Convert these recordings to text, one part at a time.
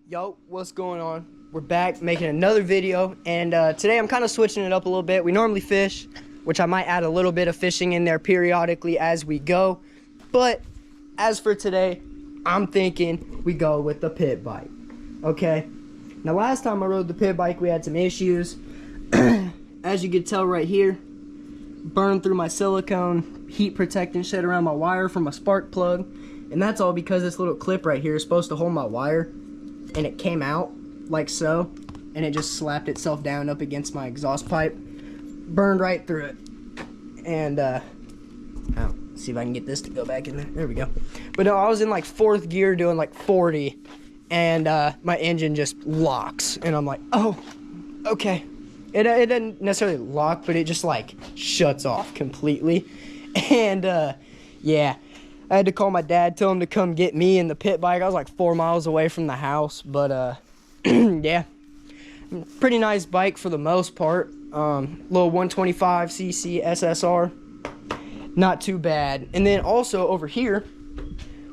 Yo, what's going on? We're back making another video, and today I'm kind of switching it up a little bit. We normally fish, which I might add a little bit of fishing in there periodically as we go. But as for today, I'm thinking we go with the pit bike. Okay? Now last time I rode the pit bike, we had some issues. As you can tell right here, burned through my silicone, heat protecting shit around my wire from my spark plug. And that's all because this little clip right here is supposed to hold my wire. And it came out like so, and it just slapped itself down up against my exhaust pipe, burned right through it. And see if I can get this to go back in there. There we go. But no, I was in like 4th gear doing like 40, and my engine just locks, and I'm like, oh, okay. It didn't necessarily lock, but it just like shuts off completely. And yeah, I had to call my dad, tell him to come get me in the pit bike. I was like 4 miles away from the house, but yeah, pretty nice bike for the most part. Little 125cc SSR, not too bad. And then also over here,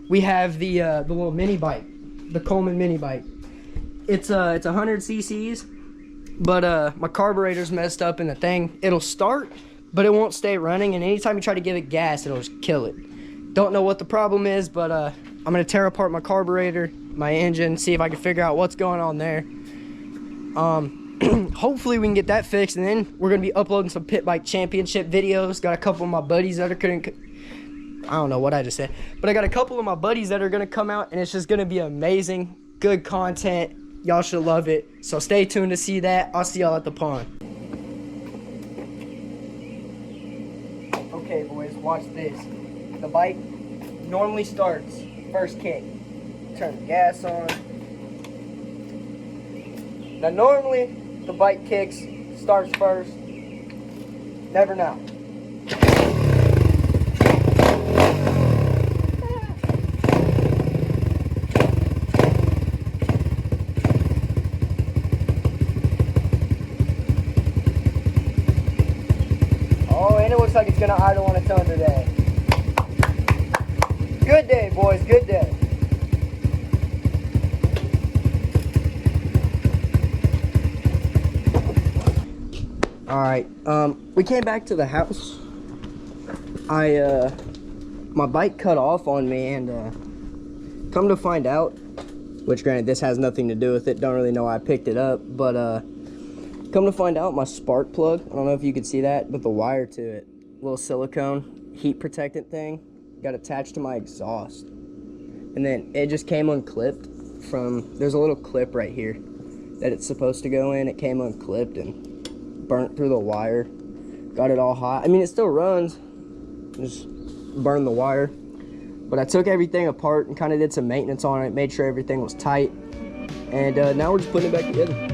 we have the little mini bike, the Coleman mini bike. It's 100 cc's, but my carburetor's messed up in the thing. It'll start, but it won't stay running. And anytime you try to give it gas, it'll just kill it. Don't know what the problem is, but I'm gonna tear apart my carburetor, my engine, see if I can figure out what's going on there. Hopefully we can get that fixed, and then we're gonna be uploading some pit bike championship videos. Got a couple of my buddies that are I don't know what I just said, but I got a couple of my buddies that are gonna come out, and it's just gonna be amazing, good content. Y'all should love it. So stay tuned to see that. I'll see y'all at the pond. Okay, boys, watch this. The bike normally starts first kick. Turn the gas on. Now normally the bike kicks, starts first. Never know. Oh, and it looks like it's gonna idle on its own today. Good day, boys, good day. Alright, we came back to the house. My bike cut off on me, and come to find out, which granted this has nothing to do with it, don't really know why I picked it up, but come to find out my spark plug, I don't know if you could see that, but the wire to it, little silicone heat protectant thing, got attached to my exhaust, and then it just came unclipped from, there's a little clip right here that it's supposed to go in. It came unclipped and burnt through the wire, got it all hot. I mean, it still runs, just burned the wire, but I took everything apart and kind of did some maintenance on it, made sure everything was tight, and now we're just putting it back together.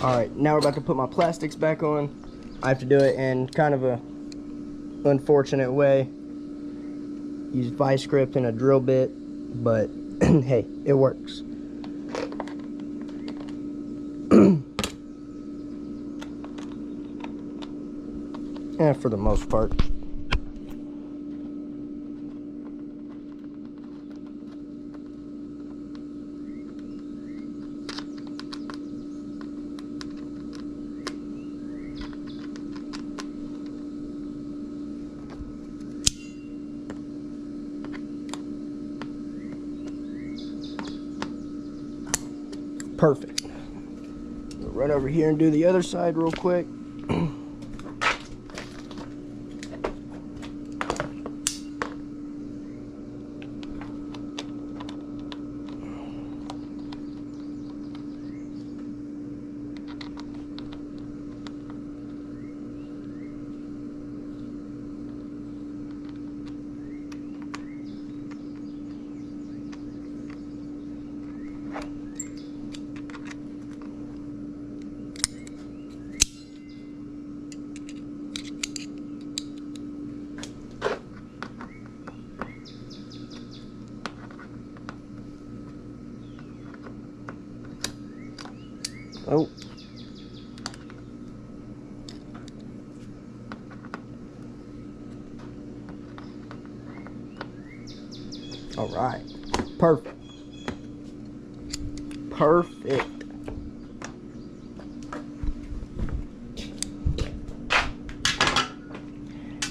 Alright, now we're about to put my plastics back on. I have to do it in kind of a unfortunate way. Use vice grip and a drill bit, but hey, it works. Yeah, for the most part. Perfect. We'll run over here and do the other side real quick. Oh. All right. Perfect. Perfect.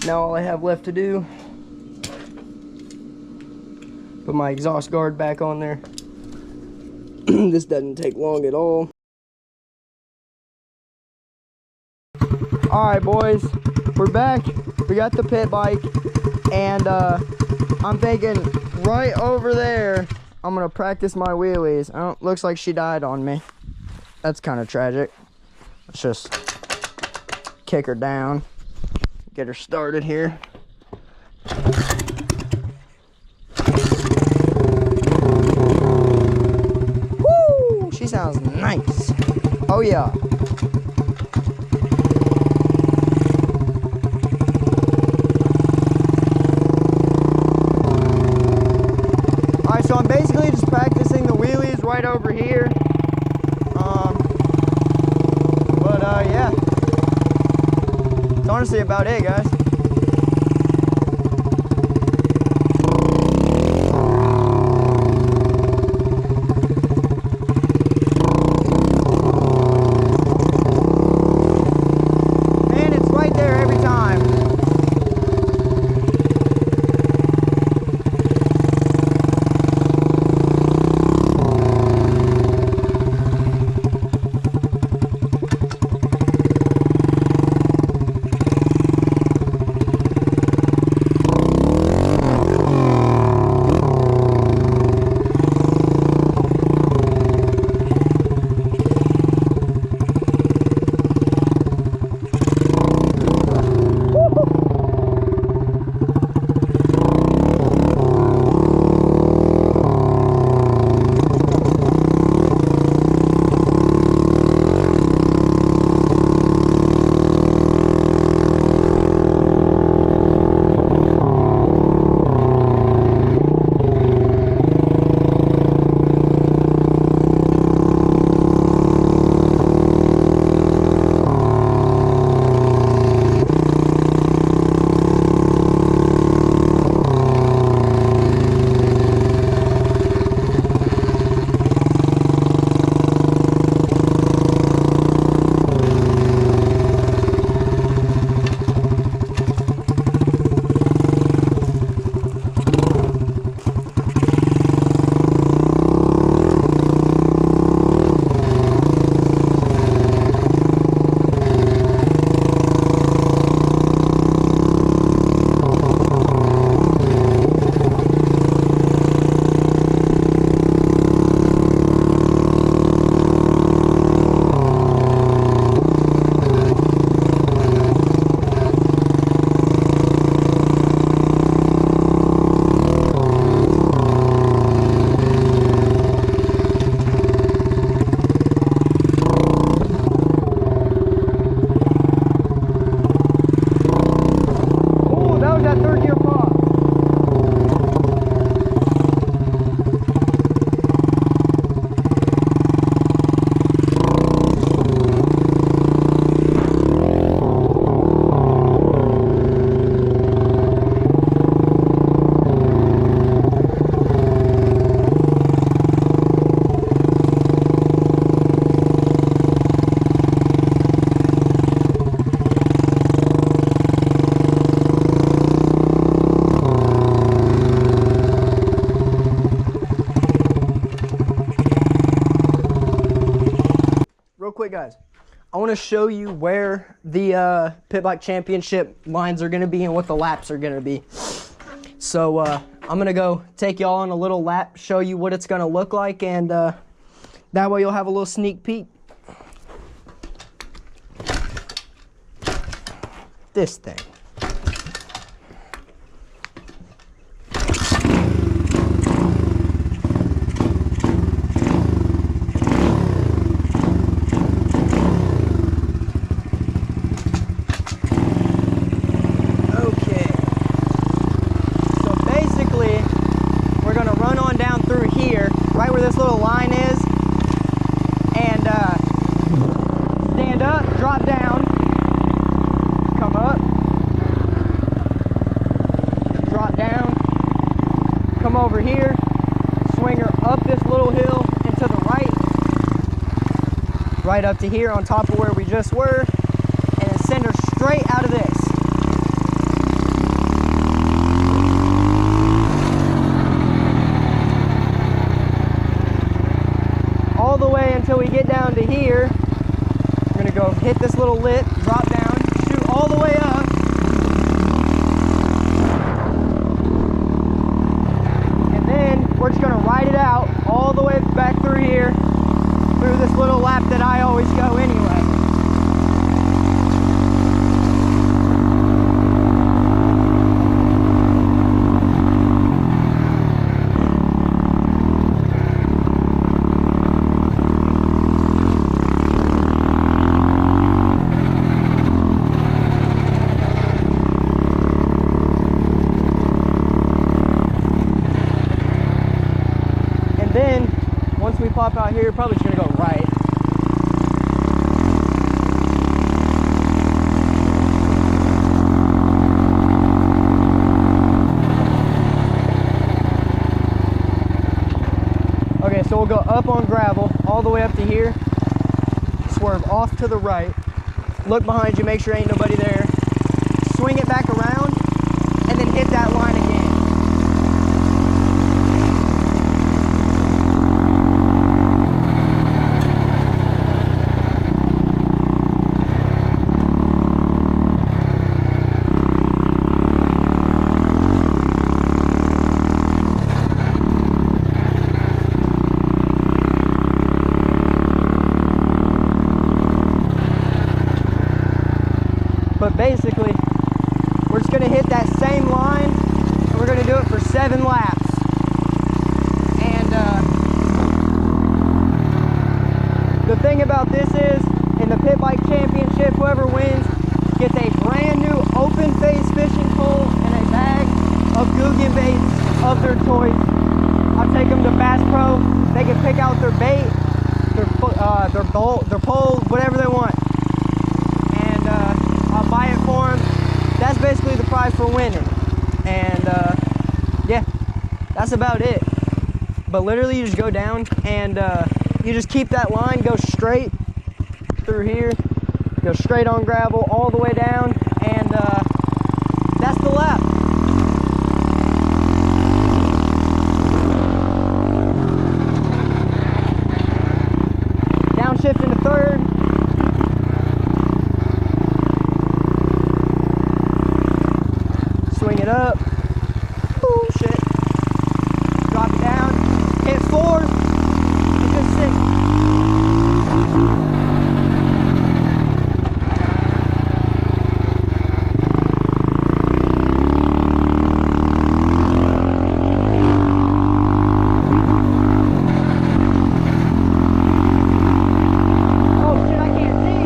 Now all I have left to do, put my exhaust guard back on there. This doesn't take long at all. All right, boys, we're back. We got the pit bike, and I'm thinking right over there, I'm gonna practice my wheelies. Looks like she died on me. That's kind of tragic. Let's just kick her down, get her started here. Woo! She sounds nice. Oh yeah. Alright, so I'm basically just practicing the wheelies right over here. Yeah. That's honestly about it, guys. Man, it's right there every time. Quick, guys, I want to show you where the Pit Bike Championship lines are going to be and what the laps are going to be. So I'm going to go take y'all on a little lap, show you what it's going to look like, and that way you'll have a little sneak peek. This thing. Right where this little line is, and stand up, drop down, come up, right up to here on top of where we just were, and then send her straight out of this. All the way until we get down to here. We're gonna go hit this little lip, drop down, shoot all the way up. And then we're just gonna ride it out all the way back through here, through this little lap that I always go anyway. Then, once we pop out here, probably just gonna go right. Okay, so we'll go up on gravel, all the way up to here, swerve off to the right, look behind you, make sure ain't nobody there, swing it back around, and then hit that line again. But basically, we're just gonna hit that same line, and we're gonna do it for 7 laps. And the thing about this is, in the Pit Bike Championship, whoever wins gets a brand new open face fishing pole and a bag of Googan baits of their choice. I'll take them to Bass Pro. They can pick out their bait, their pole, whatever they want. I'll buy it for them. That's basically the prize for winning. And yeah, that's about it. But literally you just go down and you just keep that line, go straight through here, go straight on gravel all the way down, and that's the lap. Downshift into third. Swing it up. Oh shit. Drop it down. Hit fourth. And just sit. Oh shit, I can't see.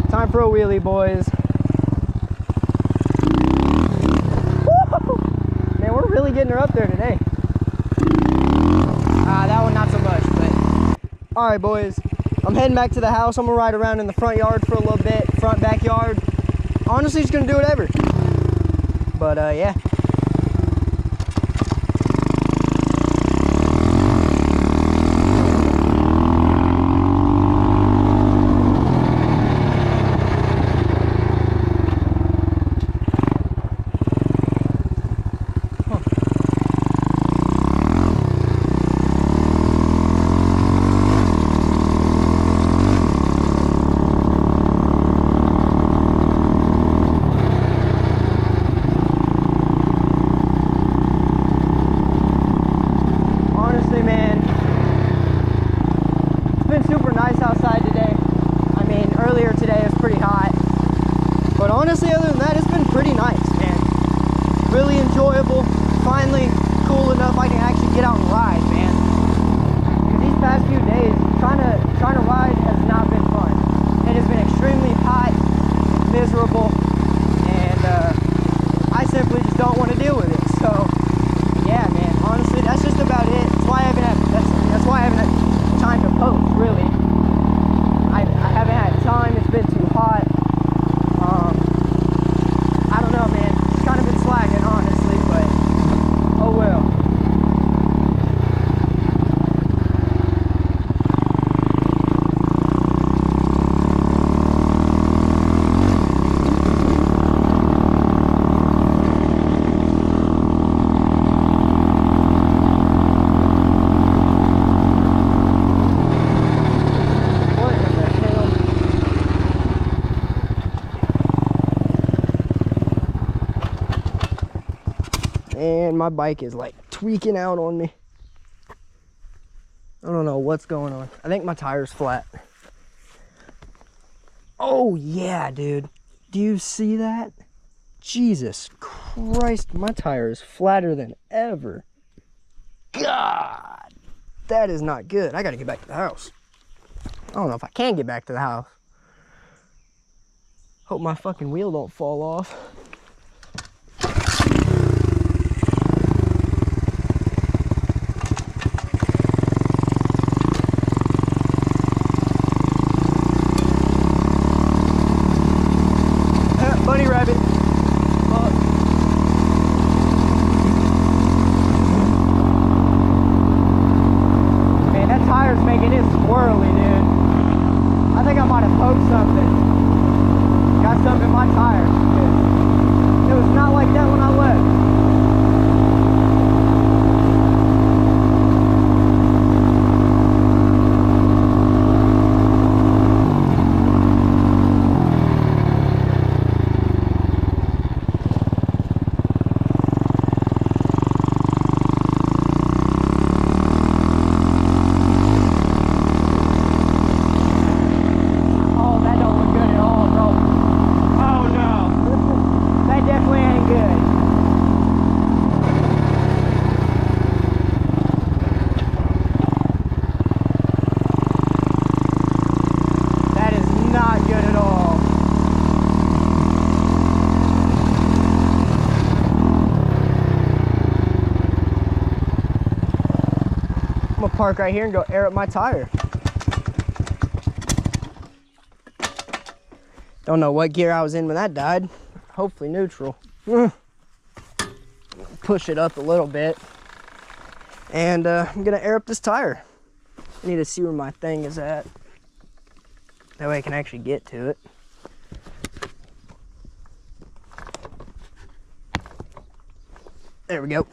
Time for a wheelie, boys. Woo! Man, we're really getting her up there today. That one not so much, but all right, boys. I'm heading back to the house. I'm gonna ride around in the front yard for a little bit, front backyard. Honestly, just gonna do whatever. But yeah. my bike is like tweaking out on me. I don't know what's going on. I think my tire's flat. Oh yeah, dude. Do you see that? Jesus Christ, my tire is flatter than ever. God, that is not good. I gotta get back to the house. I don't know if I can get back to the house. Hope my fucking wheel don't fall off. Bunny rabbit. Man, that tire's making it swirly, dude. I think I might have poked something. Got something in my tire. It was not like that when I left. Park right here and go air up my tire. Don't know what gear I was in when that died. Hopefully neutral. Push it up a little bit. And I'm gonna air up this tire. I need to see where my thing is at. That way I can actually get to it. There we go.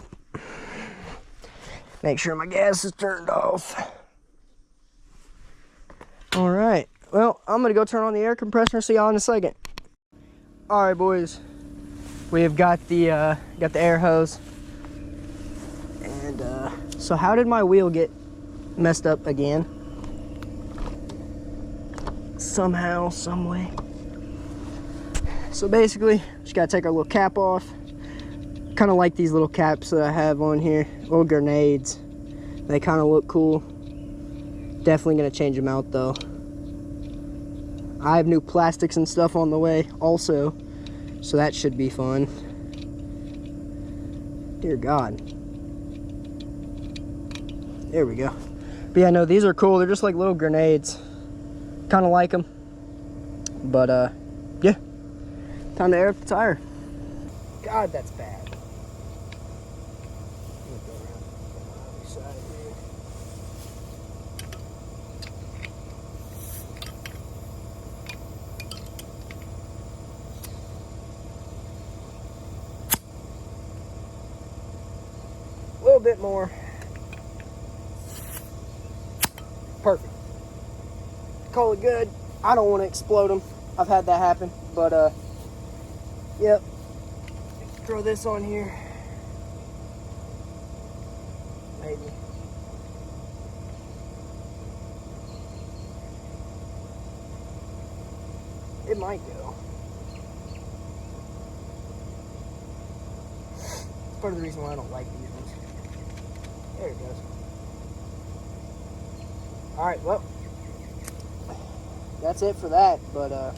Make sure my gas is turned off. All right, well, I'm gonna go turn on the air compressor and see y'all in a second. All right, boys, we have got the air hose. And so how did my wheel get messed up again? Somehow, some way. So basically, just gotta take our little cap off. Kind of like these little caps that I have on here, little grenades. They kind of look cool. Definitely gonna change them out though. I have new plastics and stuff on the way also, so that should be fun. Dear God. There we go. But yeah, no, these are cool. They're just like little grenades. Kind of like them. But yeah, time to air up the tire. God, that's bad. A little bit more. Perfect. Call it good. I don't want to explode them. I've had that happen, but yep. Throw this on here. Maybe. It might go. It's part of the reason why I don't like these ones. There it goes. Alright, well, that's it for that, but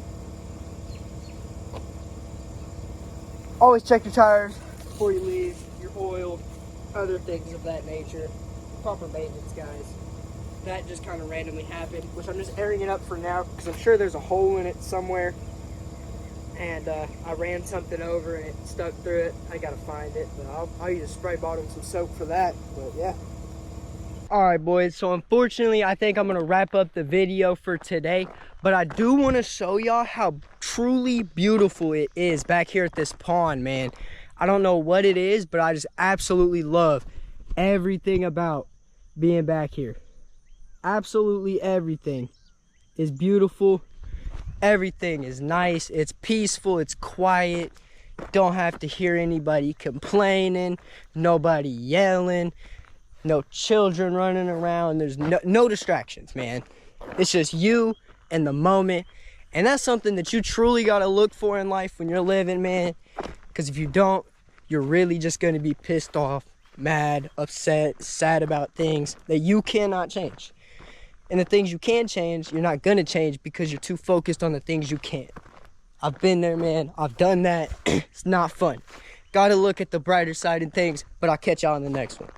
always check your tires before you leave, your oil, other things of that nature. Proper maintenance, guys. That just kind of randomly happened, which I'm just airing it up for now because I'm sure there's a hole in it somewhere. And I ran something over and it stuck through it. I gotta find it, but I'll use a spray bottle and some soap for that, but yeah. Alright, boys, so unfortunately I think I'm gonna wrap up the video for today, but I do want to show y'all how truly beautiful it is back here at this pond, man. I don't know what it is, but I just absolutely love everything about being back here. Absolutely everything is beautiful. Everything is nice. It's peaceful. It's quiet. Don't have to hear anybody complaining, nobody yelling, no children running around. There's no distractions, man. It's just you and the moment. And that's something that you truly got to look for in life when you're living, man. Because if you don't, you're really just going to be pissed off, mad, upset, sad about things that you cannot change. And the things you can change, you're not going to change because you're too focused on the things you can't. I've been there, man. I've done that. It's not fun. Got to look at the brighter side of things, but I'll catch y'all on the next one.